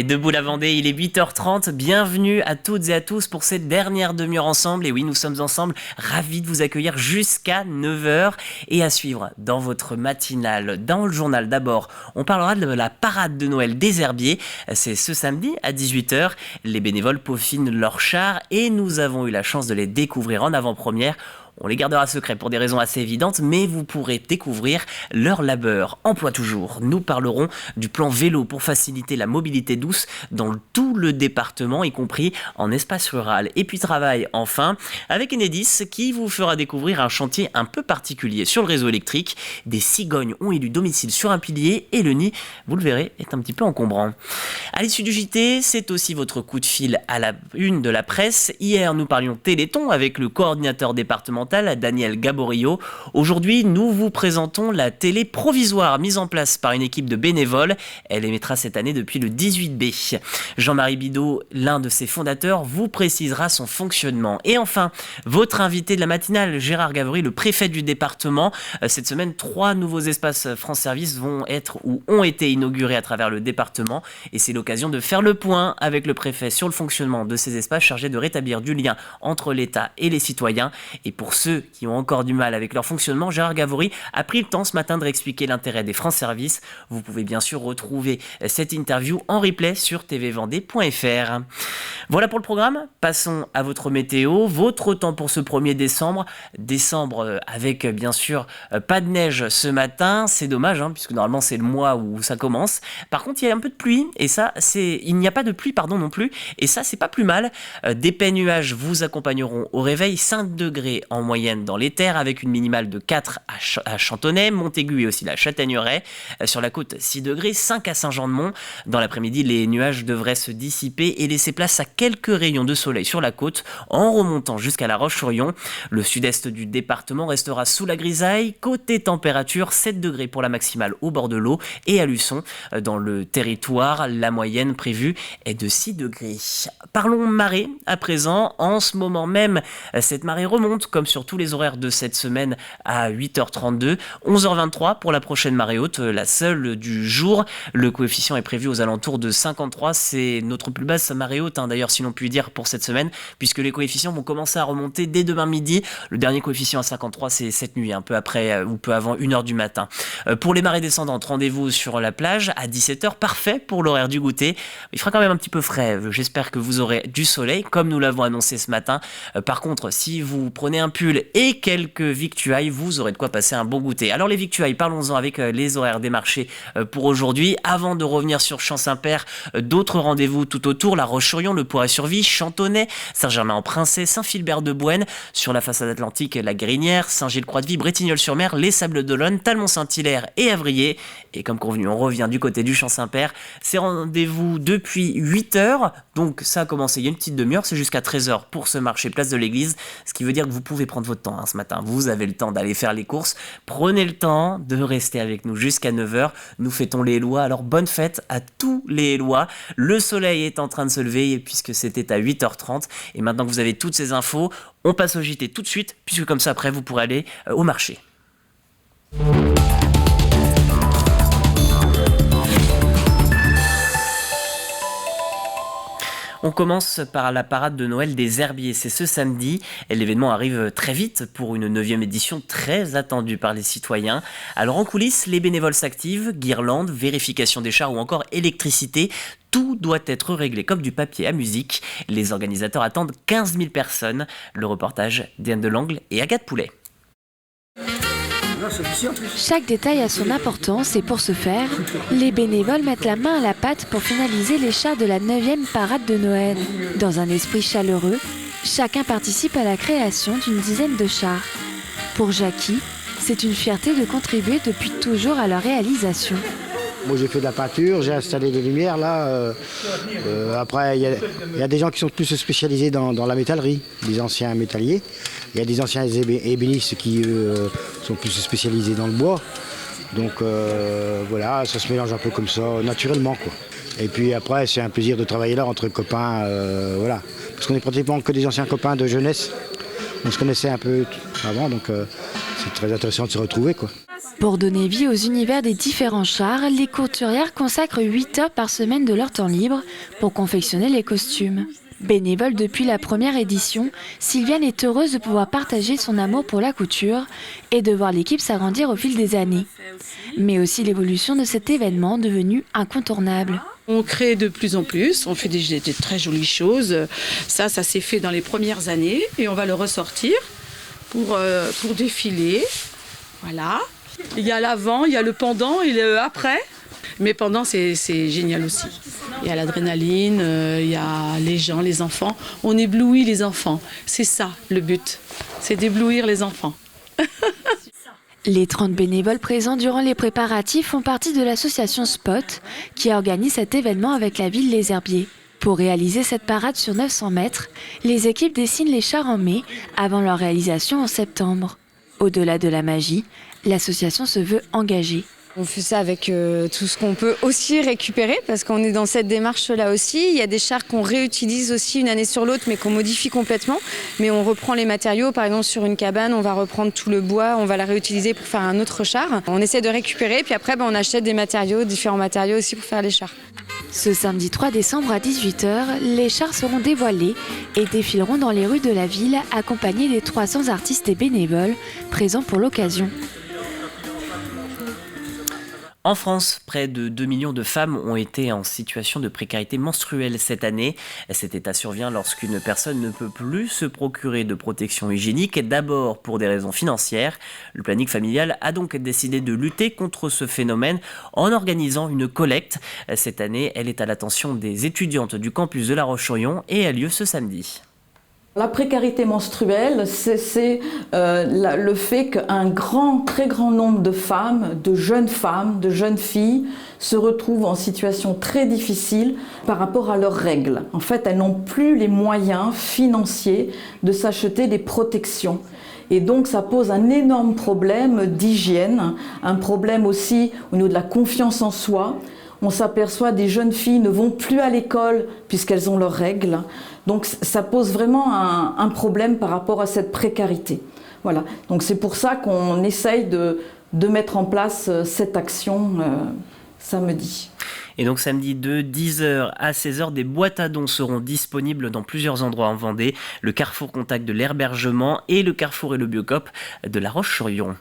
Debout la Vendée, il est 8h30. Bienvenue à toutes et à tous pour cette dernière demi-heure ensemble. Et oui, nous sommes ensemble, ravis de vous accueillir jusqu'à 9h. Et à suivre dans votre matinale, dans le journal d'abord, on parlera de la parade de Noël des herbiers. C'est ce samedi à 18h. Les bénévoles peaufinent leurs chars et nous avons eu la chance de les découvrir en avant-première. On les gardera secrets pour des raisons assez évidentes, mais vous pourrez découvrir leur labeur. Emploi toujours, nous parlerons du plan vélo pour faciliter la mobilité douce dans tout le département, y compris en espace rural. Et puis travail, enfin, avec Enedis qui vous fera découvrir un chantier un peu particulier sur le réseau électrique. Des cigognes ont élu domicile sur un pilier et le nid, vous le verrez, est un petit peu encombrant. À l'issue du JT, c'est aussi votre coup de fil à la une de la presse. Hier, nous parlions Téléthon avec le coordinateur départemental Daniel Gaborio. Aujourd'hui, nous vous présentons la télé provisoire mise en place par une équipe de bénévoles. Elle émettra cette année depuis le 18B. Jean-Marie Bidot, l'un de ses fondateurs, vous précisera son fonctionnement. Et enfin, votre invité de la matinale, Gérard Gavory, le préfet du département. Cette semaine, 3 nouveaux espaces France Service vont être ou ont été inaugurés à travers le département. Et c'est l'occasion de faire le point avec le préfet sur le fonctionnement de ces espaces chargés de rétablir du lien entre l'État et les citoyens. Et pour ceux qui ont encore du mal avec leur fonctionnement, Gérard Gavory a pris le temps ce matin de réexpliquer l'intérêt des France Service. Vous pouvez bien sûr retrouver cette interview en replay sur tvvendée.fr. Voilà pour le programme. Passons à votre météo. Votre temps pour ce 1er décembre. Décembre avec bien sûr pas de neige ce matin. C'est dommage puisque normalement c'est le mois où ça commence. Par contre il y a un peu de pluie et ça il n'y a pas de pluie non plus et ça c'est pas plus mal. D'épais nuages vous accompagneront au réveil. 5 degrés en moyenne dans les terres avec une minimale de 4 à Chantonnay, Montaigu et aussi la Châtaigneraie. Sur la côte 6 degrés, 5 à Saint-Jean-de-Mont. Dans l'après-midi les nuages devraient se dissiper et laisser place à quelques rayons de soleil sur la côte en remontant jusqu'à La Roche-sur-Yon. Le sud-est du département restera sous la grisaille. Côté température, 7 degrés pour la maximale au bord de l'eau et à Luçon. Dans le territoire, la moyenne prévue est de 6 degrés. Parlons marée à présent. En ce moment même, cette marée remonte comme sur tous les horaires de cette semaine à 8h32, 11h23 pour la prochaine marée haute, la seule du jour. Le coefficient est prévu aux alentours de 53, c'est notre plus basse marée haute d'ailleurs si l'on peut dire pour cette semaine, puisque les coefficients vont commencer à remonter dès demain midi. Le dernier coefficient à 53 c'est cette nuit, un peu après ou peu avant 1h du matin. Pour les marées descendantes, rendez-vous sur la plage à 17h, parfait pour l'horaire du goûter. Il fera quand même un petit peu frais, j'espère que vous aurez du soleil comme nous l'avons annoncé ce matin. Par contre, si vous prenez un pull et quelques victuailles, vous aurez de quoi passer un bon goûter. Alors les victuailles, parlons-en avec les horaires des marchés pour aujourd'hui. Avant de revenir sur Champ-Saint-Père, d'autres rendez-vous tout autour, La Roche-sur-Yon, le Poiret-sur-Vie, Chantonnay, Saint-Germain-en-Princé, Saint-Philbert-de-Bouenne, sur la façade atlantique, La Grinière, Saint-Gilles-Croix-de-Vie, Bretignolles-sur-Mer, les Sables d'Olonne, Talmont-Saint-Hilaire et Avrier. Et comme convenu, on revient du côté du Champ-Saint-Père. C'est rendez-vous depuis 8h, donc ça a commencé il y a une petite demi-heure, c'est jusqu'à 13h pour ce marché place de l'église, ce qui veut dire que vous pouvez prendre votre temps ce matin. Vous avez le temps d'aller faire les courses. Prenez le temps de rester avec nous jusqu'à 9h. Nous fêtons les Élois. Alors bonne fête à tous les Élois. Le soleil est en train de se lever puisque c'était à 8h30. Et maintenant que vous avez toutes ces infos, on passe au JT tout de suite puisque comme ça après vous pourrez aller au marché. On commence par la parade de Noël des herbiers, c'est ce samedi. Et l'événement arrive très vite pour une 9e édition très attendue par les citoyens. Alors en coulisses, les bénévoles s'activent, guirlandes, vérification des chars ou encore électricité. Tout doit être réglé comme du papier à musique. Les organisateurs attendent 15 000 personnes. Le reportage d'Anne Delangle et Agathe Poulet. Chaque détail a son importance et pour ce faire, les bénévoles mettent la main à la pâte pour finaliser les chars de la 9e parade de Noël. Dans un esprit chaleureux, chacun participe à la création d'une dizaine de chars. Pour Jackie, c'est une fierté de contribuer depuis toujours à leur réalisation. Moi j'ai fait de la peinture, j'ai installé des lumières là. Après il y a des gens qui sont plus spécialisés dans la métallerie, des anciens métalliers. Il y a des anciens ébénistes qui sont plus spécialisés dans le bois. Donc voilà, ça se mélange un peu comme ça, naturellement quoi. Et puis après c'est un plaisir de travailler là entre copains, voilà. Parce qu'on est pratiquement que des anciens copains de jeunesse. On se connaissait un peu avant, donc c'est très intéressant de se retrouver quoi. Pour donner vie aux univers des différents chars, les couturières consacrent 8 heures par semaine de leur temps libre pour confectionner les costumes. Bénévole depuis la première édition, Sylviane est heureuse de pouvoir partager son amour pour la couture et de voir l'équipe s'agrandir au fil des années. Mais aussi l'évolution de cet événement devenu incontournable. On crée de plus en plus, on fait des très jolies choses. Ça s'est fait dans les premières années et on va le ressortir pour défiler. Voilà. Il y a l'avant, il y a le pendant et le après. Mais pendant, c'est génial aussi. Il y a l'adrénaline, il y a les gens, les enfants. On éblouit les enfants. C'est ça le but, c'est d'éblouir les enfants. Les 30 bénévoles présents durant les préparatifs font partie de l'association Spot qui organise cet événement avec la ville Les Herbiers. Pour réaliser cette parade sur 900 mètres, les équipes dessinent les chars en mai avant leur réalisation en septembre. Au-delà de la magie, l'association se veut engagée. On fait ça avec tout ce qu'on peut aussi récupérer parce qu'on est dans cette démarche-là aussi. Il y a des chars qu'on réutilise aussi une année sur l'autre mais qu'on modifie complètement. Mais on reprend les matériaux, par exemple sur une cabane, on va reprendre tout le bois, on va la réutiliser pour faire un autre char. On essaie de récupérer puis après on achète des matériaux, différents matériaux aussi pour faire les chars. Ce samedi 3 décembre à 18h, les chars seront dévoilés et défileront dans les rues de la ville accompagnés des 300 artistes et bénévoles présents pour l'occasion. En France, près de 2 millions de femmes ont été en situation de précarité menstruelle cette année. Cet état survient lorsqu'une personne ne peut plus se procurer de protection hygiénique, d'abord pour des raisons financières. Le planning familial a donc décidé de lutter contre ce phénomène en organisant une collecte. Cette année, elle est à l'attention des étudiantes du campus de La Roche-sur-Yon et a lieu ce samedi. La précarité menstruelle, c'est le fait qu'un très grand nombre de femmes, de jeunes filles, se retrouvent en situation très difficile par rapport à leurs règles. En fait, elles n'ont plus les moyens financiers de s'acheter des protections. Et donc ça pose un énorme problème d'hygiène, un problème aussi au niveau de la confiance en soi. On s'aperçoit des jeunes filles ne vont plus à l'école puisqu'elles ont leurs règles. Donc ça pose vraiment un problème par rapport à cette précarité. Voilà. Donc c'est pour ça qu'on essaye de mettre en place cette action samedi. Et donc samedi de 10h à 16h, des boîtes à dons seront disponibles dans plusieurs endroits en Vendée, le Carrefour Contact de l'Herbergement et le Carrefour et le Biocop de La Roche-sur-Yon.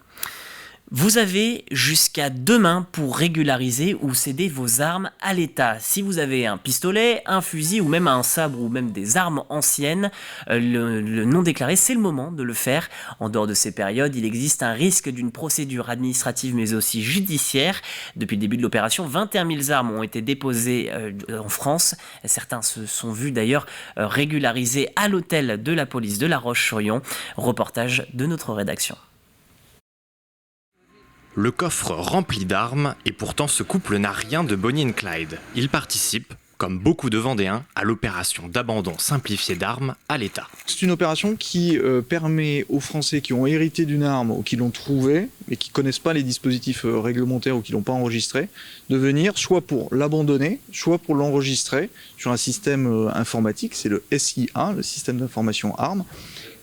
Vous avez jusqu'à demain pour régulariser ou céder vos armes à l'État. Si vous avez un pistolet, un fusil ou même un sabre ou même des armes anciennes, le non déclaré, c'est le moment de le faire. En dehors de ces périodes, il existe un risque d'une procédure administrative mais aussi judiciaire. Depuis le début de l'opération, 21 000 armes ont été déposées en France. Certains se sont vus d'ailleurs régularisés à l'hôtel de la police de La Roche-sur-Yon. Reportage de notre rédaction. Le coffre rempli d'armes, et pourtant ce couple n'a rien de Bonnie and Clyde. Il participe, comme beaucoup de Vendéens, à l'opération d'abandon simplifié d'armes à l'État. C'est une opération qui permet aux Français qui ont hérité d'une arme ou qui l'ont trouvée, mais qui ne connaissent pas les dispositifs réglementaires ou qui ne l'ont pas enregistré, de venir soit pour l'abandonner, soit pour l'enregistrer sur un système informatique, c'est le SIA, le système d'information armes.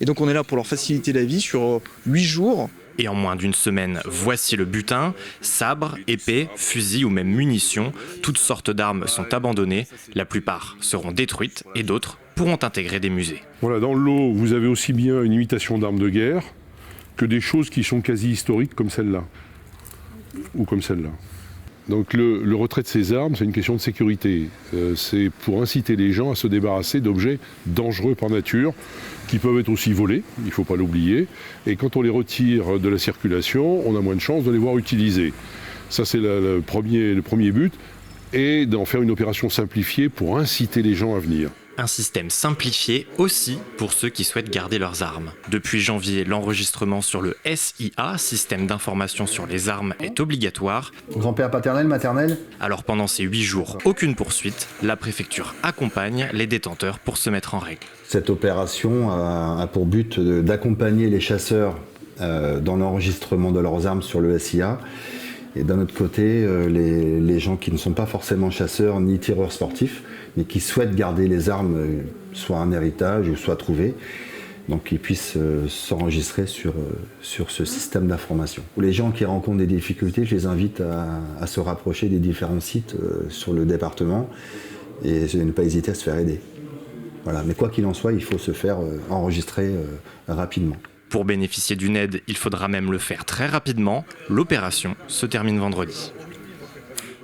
Et donc on est là pour leur faciliter la vie sur 8 jours. Et en moins d'une semaine, voici le butin. Sabres, épées, fusils ou même munitions, toutes sortes d'armes sont abandonnées. La plupart seront détruites et d'autres pourront intégrer des musées. Voilà, dans le lot, vous avez aussi bien une imitation d'armes de guerre que des choses qui sont quasi historiques comme celle-là. Ou comme celle-là. Donc le retrait de ces armes, c'est une question de sécurité. C'est pour inciter les gens à se débarrasser d'objets dangereux par nature, qui peuvent être aussi volés, il ne faut pas l'oublier. Et quand on les retire de la circulation, on a moins de chances de les voir utilisés. Ça, c'est le premier but, et d'en faire une opération simplifiée pour inciter les gens à venir. Un système simplifié aussi pour ceux qui souhaitent garder leurs armes. Depuis janvier, l'enregistrement sur le SIA, système d'information sur les armes, est obligatoire. Grand-père paternel, maternel. Alors pendant ces 8 jours, aucune poursuite, la préfecture accompagne les détenteurs pour se mettre en règle. Cette opération a pour but d'accompagner les chasseurs dans l'enregistrement de leurs armes sur le SIA. Et d'un autre côté, les gens qui ne sont pas forcément chasseurs ni tireurs sportifs, mais qui souhaitent garder les armes, soit un héritage ou soit trouvées, donc qu'ils puissent s'enregistrer sur ce système d'information. Pour les gens qui rencontrent des difficultés, je les invite à se rapprocher des différents sites sur le département et ne pas hésiter à se faire aider. Voilà. Mais quoi qu'il en soit, il faut se faire enregistrer rapidement. Pour bénéficier d'une aide, il faudra même le faire très rapidement. L'opération se termine vendredi.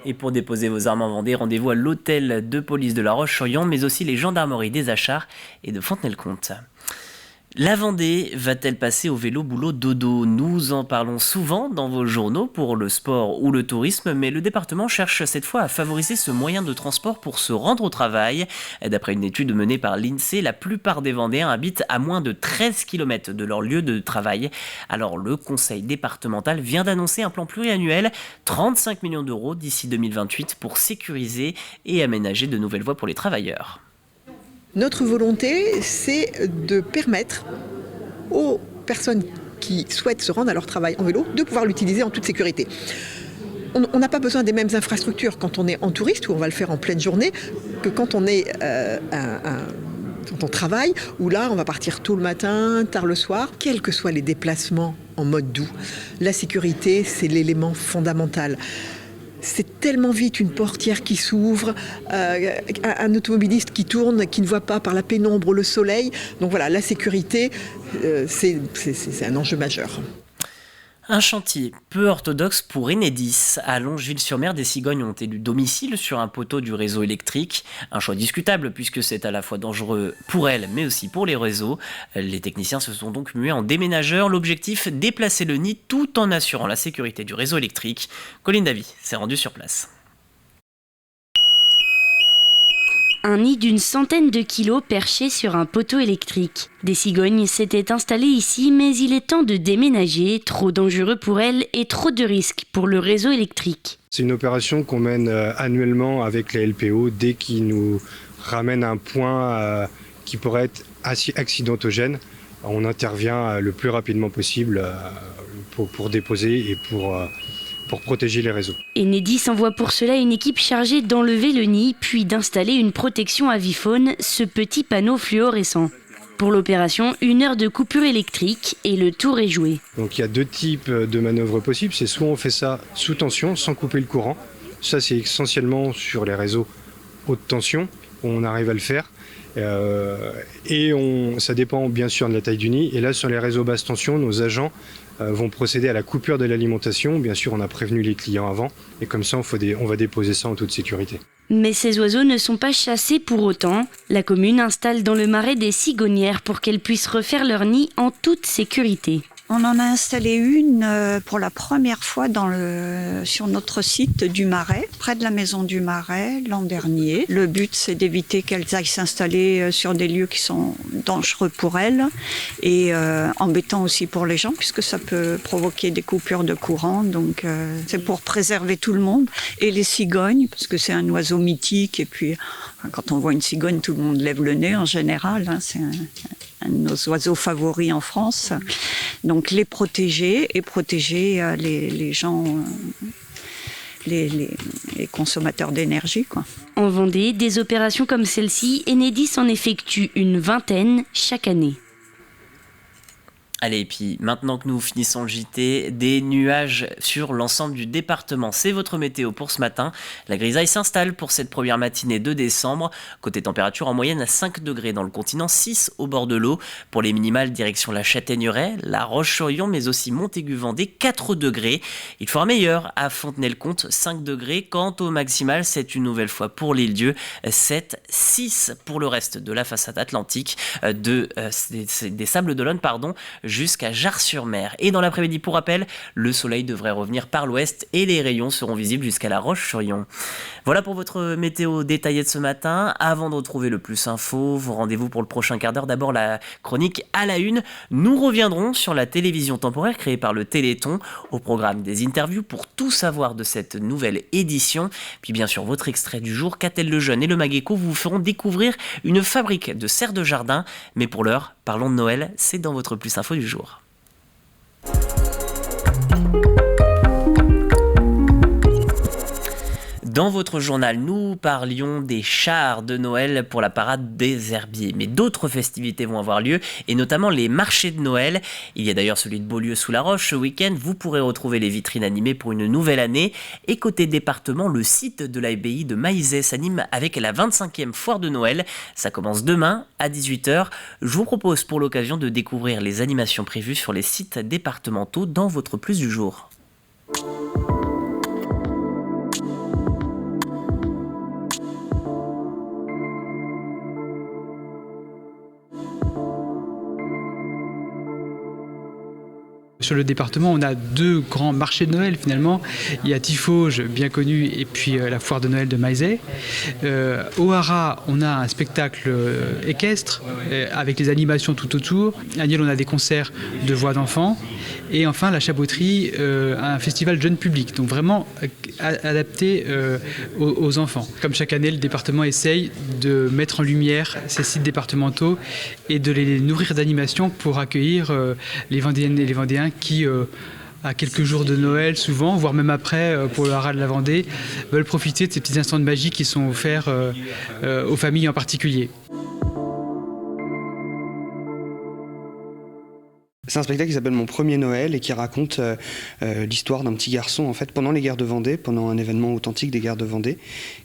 Et pour déposer vos armes en Vendée, rendez-vous à l'hôtel de police de La Roche-sur-Yon, mais aussi les gendarmeries des Achards et de Fontenay-le-Comte. La Vendée va-t-elle passer au vélo boulot dodo ? Nous en parlons souvent dans vos journaux pour le sport ou le tourisme, mais le département cherche cette fois à favoriser ce moyen de transport pour se rendre au travail. D'après une étude menée par l'INSEE, la plupart des Vendéens habitent à moins de 13 km de leur lieu de travail. Alors le conseil départemental vient d'annoncer un plan pluriannuel, 35 millions d'euros d'ici 2028 pour sécuriser et aménager de nouvelles voies pour les travailleurs. Notre volonté, c'est de permettre aux personnes qui souhaitent se rendre à leur travail en vélo de pouvoir l'utiliser en toute sécurité. On n'a pas besoin des mêmes infrastructures quand on est en touriste, où on va le faire en pleine journée, que quand on est quand on travaille, où là, on va partir tôt le matin, tard le soir, quels que soient les déplacements en mode doux. La sécurité, c'est l'élément fondamental. C'est tellement vite une portière qui s'ouvre, un automobiliste qui tourne, qui ne voit pas par la pénombre le soleil. Donc voilà, la sécurité, c'est un enjeu majeur. Un chantier peu orthodoxe pour Enedis. À Longeville-sur-Mer, des cigognes ont élu domicile sur un poteau du réseau électrique. Un choix discutable puisque c'est à la fois dangereux pour elles mais aussi pour les réseaux. Les techniciens se sont donc mués en déménageurs. L'objectif, déplacer le nid tout en assurant la sécurité du réseau électrique. Colline Davy s'est rendue sur place. Un nid d'une centaine de kilos perché sur un poteau électrique. Des cigognes s'étaient installées ici, mais il est temps de déménager, trop dangereux pour elles et trop de risques pour le réseau électrique. C'est une opération qu'on mène annuellement avec les LPO dès qu'ils nous ramènent à un point qui pourrait être accidentogène. On intervient le plus rapidement possible pour déposer et pour protéger les réseaux. Enedis envoie pour cela une équipe chargée d'enlever le nid, puis d'installer une protection avifaune, ce petit panneau fluorescent. Pour l'opération, 1 heure de coupure électrique et le tour est joué. Donc il y a 2 types de manœuvres possibles. C'est soit on fait ça sous tension, sans couper le courant. Ça, c'est essentiellement sur les réseaux haute tension, on arrive à le faire. Ça dépend bien sûr de la taille du nid. Et là, sur les réseaux basse tension, nos agents vont procéder à la coupure de l'alimentation. Bien sûr, on a prévenu les clients avant. Et comme ça, on va déposer ça en toute sécurité. Mais ces oiseaux ne sont pas chassés pour autant. La commune installe dans le marais des cigognières pour qu'elles puissent refaire leur nid en toute sécurité. On en a installé une pour la première fois sur notre site du Marais, près de la maison du Marais, l'an dernier. Le but, c'est d'éviter qu'elles aillent s'installer sur des lieux qui sont dangereux pour elles et embêtants aussi pour les gens, puisque ça peut provoquer des coupures de courant. Donc, c'est pour préserver tout le monde et les cigognes, parce que c'est un oiseau mythique. Et puis, quand on voit une cigogne, tout le monde lève le nez en général. C'est un de nos oiseaux favoris en France. Donc les protéger et protéger les gens, les consommateurs d'énergie, quoi. En Vendée, des opérations comme celle-ci, Enedis en effectue une 20aine chaque année. Allez, et puis maintenant que nous finissons le JT, des nuages sur l'ensemble du département. C'est votre météo pour ce matin. La grisaille s'installe pour cette première matinée de décembre. Côté température, en moyenne à 5 degrés dans le continent, 6 au bord de l'eau. Pour les minimales, direction la Châtaigneraie, la Roche-sur-Yon, mais aussi Montaigu-Vendée, 4 degrés. Il fera meilleur à Fontenay-le-Comte, 5 degrés. Quant au maximal, c'est une nouvelle fois pour l'Île-Dieu, 7, 6 pour le reste de la façade atlantique des Sables-d'Olonne, jusqu'à Jars-sur-Mer. Et dans l'après-midi, pour rappel, le soleil devrait revenir par l'ouest et les rayons seront visibles jusqu'à la Roche-sur-Yon. Voilà pour votre météo détaillée de ce matin. Avant de retrouver le plus info, vous rendez-vous pour le prochain quart d'heure. D'abord la chronique à la une. Nous reviendrons sur la télévision temporaire créée par le Téléthon. Au programme des interviews pour tout savoir de cette nouvelle édition. Puis bien sûr votre extrait du jour. Catel le Jeune et le Mageco vous feront découvrir une fabrique de serres de jardin. Mais pour l'heure, parlons de Noël. C'est dans votre plus info du jour. Dans votre journal, nous parlions des chars de Noël pour la parade des herbiers. Mais d'autres festivités vont avoir lieu, et notamment les marchés de Noël. Il y a d'ailleurs celui de Beaulieu-sous-la-Roche ce week-end. Vous pourrez retrouver les vitrines animées pour une nouvelle année. Et côté département, le site de l'abbaye de Maizet s'anime avec la 25e foire de Noël. Ça commence demain à 18h. Je vous propose pour l'occasion de découvrir les animations prévues sur les sites départementaux dans votre plus du jour. Sur le département, on a 2 grands marchés de Noël finalement. Il y a Tifauge, bien connu, et puis la foire de Noël de Maizet. Au Haras, on a un spectacle équestre avec les animations tout autour. À Niel, on a des concerts de voix d'enfants. Et enfin, la Chaboterie, un festival jeune public, donc vraiment adapté aux enfants. Comme chaque année, le département essaye de mettre en lumière ces sites départementaux et de les nourrir d'animations pour accueillir les Vendéennes et les Vendéens qui, à quelques jours de Noël souvent, voire même après, pour le Haras de la Vendée, veulent profiter de ces petits instants de magie qui sont offerts aux familles en particulier. C'est un spectacle qui s'appelle Mon premier Noël et qui raconte l'histoire d'un petit garçon en fait pendant les guerres de Vendée, pendant un événement authentique des guerres de Vendée,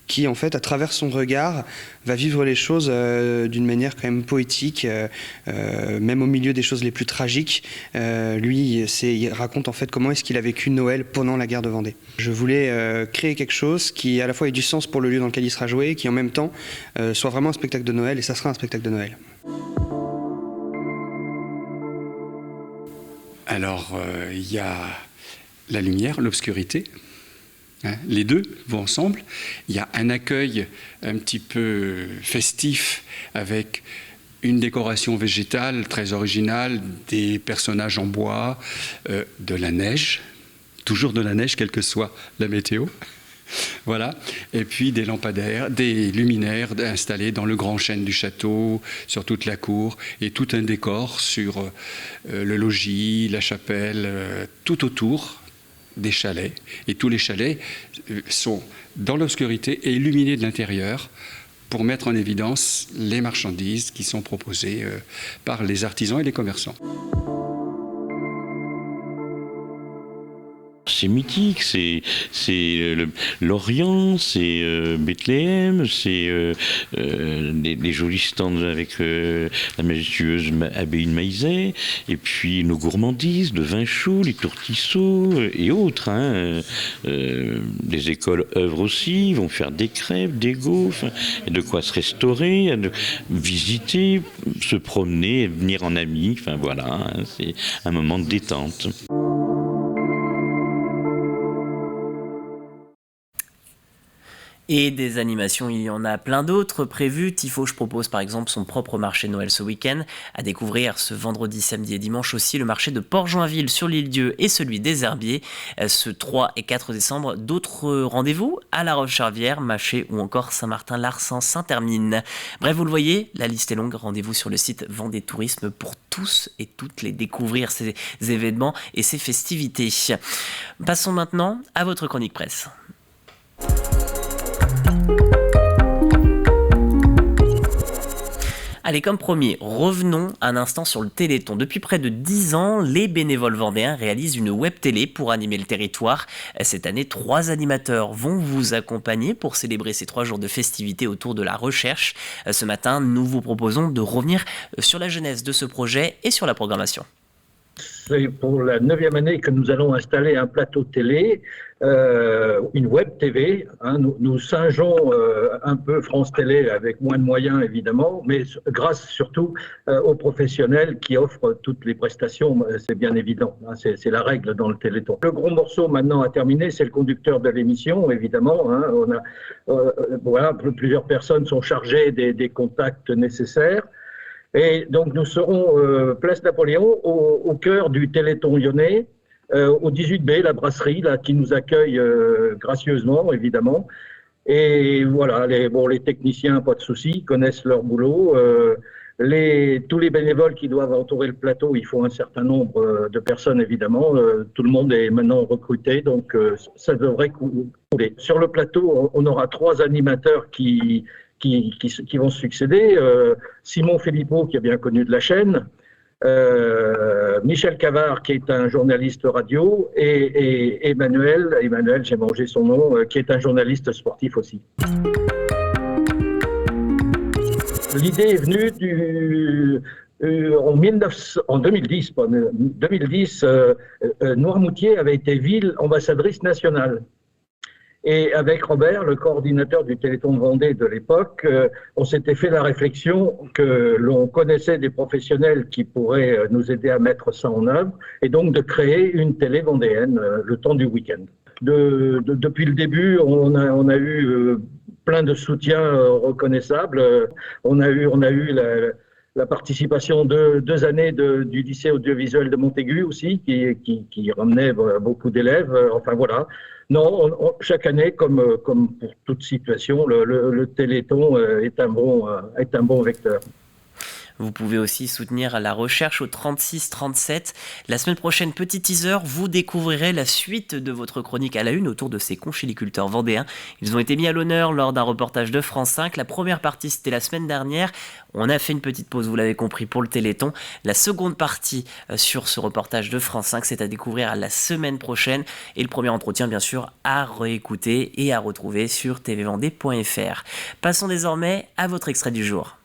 qui en fait à travers son regard va vivre les choses d'une manière quand même poétique, même au milieu des choses les plus tragiques. Il raconte en fait comment est-ce qu'il a vécu Noël pendant la guerre de Vendée. Je voulais créer quelque chose qui à la fois ait du sens pour le lieu dans lequel il sera joué et qui en même temps soit vraiment un spectacle de Noël, et ça sera un spectacle de Noël. Alors, il y a la lumière, l'obscurité, hein, les deux vont ensemble. Il y a un accueil un petit peu festif avec une décoration végétale très originale, des personnages en bois, de la neige, toujours de la neige, quelle que soit la météo. Voilà, et puis des lampadaires, des luminaires installés dans le grand chêne du château, sur toute la cour, et tout un décor sur le logis, la chapelle, tout autour des chalets. Et tous les chalets sont dans l'obscurité et illuminés de l'intérieur pour mettre en évidence les marchandises qui sont proposées par les artisans et les commerçants. C'est mythique, c'est l'Orient, c'est Bethléem, c'est des jolis stands avec la majestueuse abbaye de Maizet, et puis nos gourmandises, le vin chaud, les tourtisseaux et autres. Hein. Les écoles œuvrent aussi, ils vont faire des crêpes, des gaufres, de quoi se restaurer, de visiter, se promener, venir en amis. Enfin voilà, hein, c'est un moment de détente. Et des animations, il y en a plein d'autres prévues. Tifauge propose par exemple son propre marché de Noël ce week-end. À découvrir ce vendredi, samedi et dimanche aussi le marché de Port-Joinville sur l'Île-Dieu et celui des Herbiers ce 3 et 4 décembre. D'autres rendez-vous à La Roche-Charvière, Maché ou encore Saint-Martin-Larsan, Saint-Hermine. Bref, vous le voyez, la liste est longue. Rendez-vous sur le site Vendée Tourisme pour tous et toutes les découvrir, ces événements et ces festivités. Passons maintenant à votre chronique presse. Allez, comme promis, revenons un instant sur le Téléthon. Depuis près de 10 ans, les bénévoles vendéens réalisent une web télé pour animer le territoire. Cette année, 3 animateurs vont vous accompagner pour célébrer ces 3 jours de festivités autour de la recherche. Ce matin, nous vous proposons de revenir sur la genèse de ce projet et sur la programmation. C'est pour la 9e année que nous allons installer un plateau télé, une web TV. Hein, nous singeons un peu France Télé avec moins de moyens évidemment, mais grâce surtout aux professionnels qui offrent toutes les prestations, c'est bien évident. Hein, c'est la règle dans le Téléthon. Le gros morceau maintenant à terminer, c'est le conducteur de l'émission, évidemment. Hein, on a, voilà, plusieurs personnes sont chargées des contacts nécessaires. Et donc nous serons place Napoléon, au cœur du Téléthon lyonnais, au 18B, la brasserie là, qui nous accueille gracieusement, évidemment. Et voilà, les techniciens, pas de souci, connaissent leur boulot. Tous les bénévoles qui doivent entourer le plateau, il faut un certain nombre de personnes évidemment. Tout le monde est maintenant recruté, donc ça devrait couler. Sur le plateau, on aura 3 animateurs qui vont succéder. Simon Philippot, qui est bien connu de la chaîne, Michel Cavard, qui est un journaliste radio, et Emmanuel, j'ai mangé son nom, qui est un journaliste sportif aussi. L'idée est venue en 2010. Noirmoutier avait été ville ambassadrice nationale. Et avec Robert, le coordinateur du Téléthon de Vendée de l'époque, on s'était fait la réflexion que l'on connaissait des professionnels qui pourraient nous aider à mettre ça en œuvre, et donc de créer une télé vendéenne le temps du week-end. Depuis le début, on a eu plein de soutiens reconnaissables. On a eu la participation de 2 années du lycée audiovisuel de Montaigu aussi, qui ramenait beaucoup d'élèves. Enfin voilà. Non, chaque année, comme pour toute situation, le Téléthon est un bon vecteur. Vous pouvez aussi soutenir la recherche au 36 37. La semaine prochaine, petit teaser, vous découvrirez la suite de votre chronique à la une autour de ces conchyliculteurs vendéens. Ils ont été mis à l'honneur lors d'un reportage de France 5. La première partie, c'était la semaine dernière. On a fait une petite pause, vous l'avez compris, pour le Téléthon. La seconde partie sur ce reportage de France 5, c'est à découvrir la semaine prochaine. Et le premier entretien, bien sûr, à réécouter et à retrouver sur tvvendée.fr. Passons désormais à votre extrait du jour.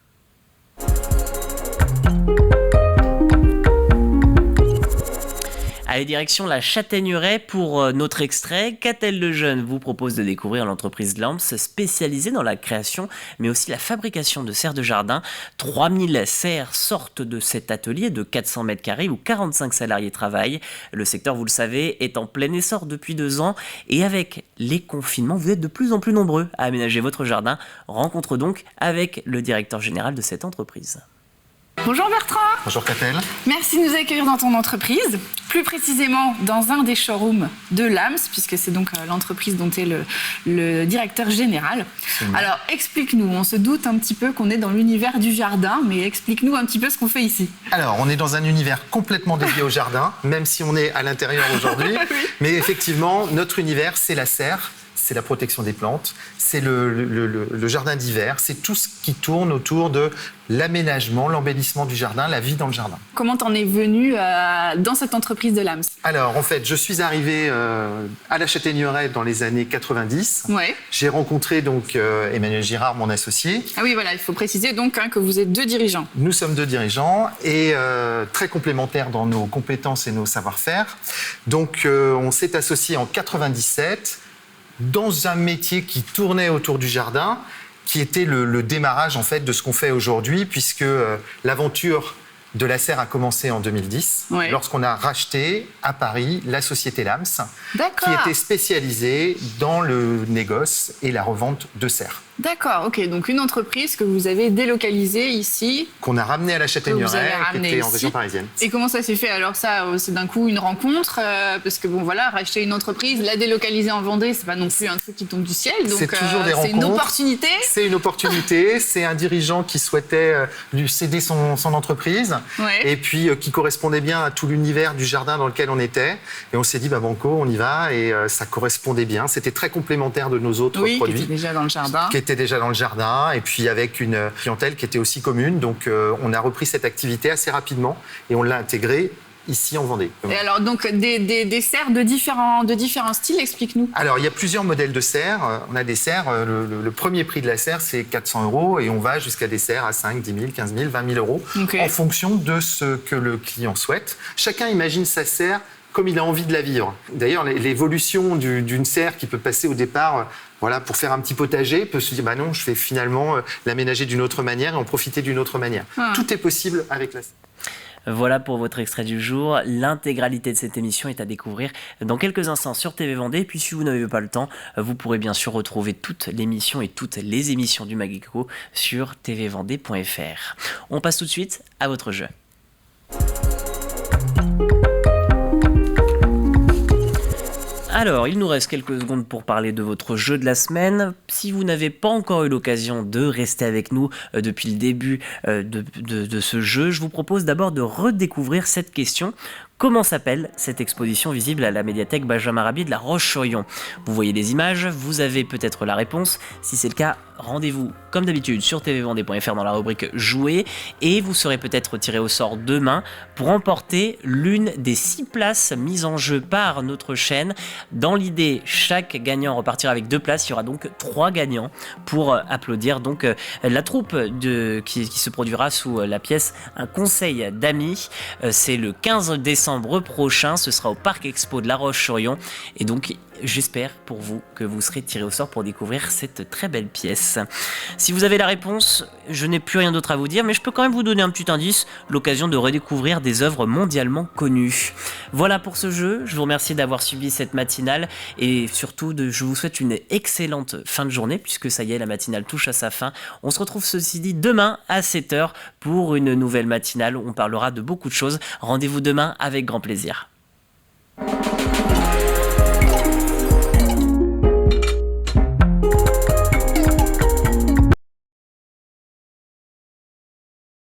Allez, direction la Châtaigneraie pour notre extrait. Catel Lejeune vous propose de découvrir l'entreprise Lamps, spécialisée dans la création, mais aussi la fabrication de serres de jardin. 3000 serres sortent de cet atelier de 400 mètres carrés où 45 salariés travaillent. Le secteur, vous le savez, est en plein essor depuis 2 ans. Et avec les confinements, vous êtes de plus en plus nombreux à aménager votre jardin. Rencontre donc avec le directeur général de cette entreprise. Bonjour Bertrand. Bonjour Catel. Merci de nous accueillir dans ton entreprise, plus précisément dans un des showrooms de Lamps, puisque c'est donc l'entreprise dont tu es le directeur général. Alors explique-nous, on se doute un petit peu qu'on est dans l'univers du jardin, mais explique-nous un petit peu ce qu'on fait ici. Alors on est dans un univers complètement dédié au jardin, même si on est à l'intérieur aujourd'hui, oui. Mais effectivement notre univers c'est la serre. C'est la protection des plantes, c'est le jardin d'hiver, c'est tout ce qui tourne autour de l'aménagement, l'embellissement du jardin, la vie dans le jardin. Comment t'en es venu dans cette entreprise de Lamps ? Alors, en fait, je suis arrivé à la Châtaigneraie dans les années 90. Ouais. J'ai rencontré donc Emmanuel Girard, mon associé. Ah oui, voilà, il faut préciser donc que vous êtes 2 dirigeants. Nous sommes 2 dirigeants et très complémentaires dans nos compétences et nos savoir-faire. Donc, on s'est associés en 97 dans un métier qui tournait autour du jardin, qui était le démarrage en fait de ce qu'on fait aujourd'hui, puisque l'aventure de la serre a commencé en 2010, ouais. Lorsqu'on a racheté à Paris la société Lamps, qui était spécialisée dans le négoce et la revente de serres. D'accord, ok. Donc une entreprise que vous avez délocalisée ici. Qu'on a ramenée à la Châtaigneraie, qui était en région parisienne. Et comment ça s'est fait ? Alors ça, c'est d'un coup une rencontre, parce que bon voilà, racheter une entreprise, la délocaliser en Vendée, c'est pas non plus un truc qui tombe du ciel. Donc c'est toujours des rencontres. C'est une opportunité. C'est une opportunité. C'est un dirigeant qui souhaitait lui céder son entreprise, ouais. Et puis qui correspondait bien à tout l'univers du jardin dans lequel on était. Et on s'est dit, banco, on y va. Et ça correspondait bien. C'était très complémentaire de nos autres produits. Qui étaient déjà dans le jardin. Était déjà dans le jardin et puis avec une clientèle qui était aussi commune. Donc on a repris cette activité assez rapidement et on l'a intégrée ici en Vendée. Et alors donc des serres de différents styles, explique-nous. Alors il y a plusieurs modèles de serres. On a des serres, le premier prix de la serre c'est 400 € et on va jusqu'à des serres à 5, 10 000, 15 000, 20 000 € okay. En fonction de ce que le client souhaite. Chacun imagine sa serre comme il a envie de la vivre. D'ailleurs, l'évolution d'une serre qui peut passer au départ, voilà, pour faire un petit potager, peut se dire, non, je vais finalement l'aménager d'une autre manière et en profiter d'une autre manière. Ah. Tout est possible avec la serre. Voilà pour votre extrait du jour. L'intégralité de cette émission est à découvrir dans quelques instants sur TV Vendée. Et puis si vous n'avez pas le temps, vous pourrez bien sûr retrouver toute l'émission et toutes les émissions du Mag-Eco sur tvvendée.fr. On passe tout de suite à votre jeu. Alors, il nous reste quelques secondes pour parler de votre jeu de la semaine. Si vous n'avez pas encore eu l'occasion de rester avec nous depuis le début de ce jeu, je vous propose d'abord de redécouvrir cette question. Comment s'appelle cette exposition visible à la médiathèque Benjamin Rabier de La Roche-sur-Yon? Vous voyez les images, vous avez peut-être la réponse. Si c'est le cas, rendez-vous comme d'habitude sur tvvendée.fr dans la rubrique Jouer et vous serez peut-être tiré au sort demain pour emporter l'une des 6 places mises en jeu par notre chaîne. Dans l'idée, chaque gagnant repartira avec 2 places. Il y aura donc 3 gagnants pour applaudir donc la troupe qui se produira sous la pièce Un conseil d'amis. C'est le 15 décembre prochain, ce sera au Parc Expo de La Roche-sur-Yon et donc j'espère pour vous que vous serez tiré au sort pour découvrir cette très belle pièce. Si vous avez la réponse, je n'ai plus rien d'autre à vous dire, mais je peux quand même vous donner un petit indice, l'occasion de redécouvrir des œuvres mondialement connues. Voilà pour ce jeu, je vous remercie d'avoir suivi cette matinale et surtout je vous souhaite une excellente fin de journée puisque ça y est, la matinale touche à sa fin. On se retrouve ceci dit demain à 7h pour une nouvelle matinale où on parlera de beaucoup de choses. Rendez-vous demain avec grand plaisir.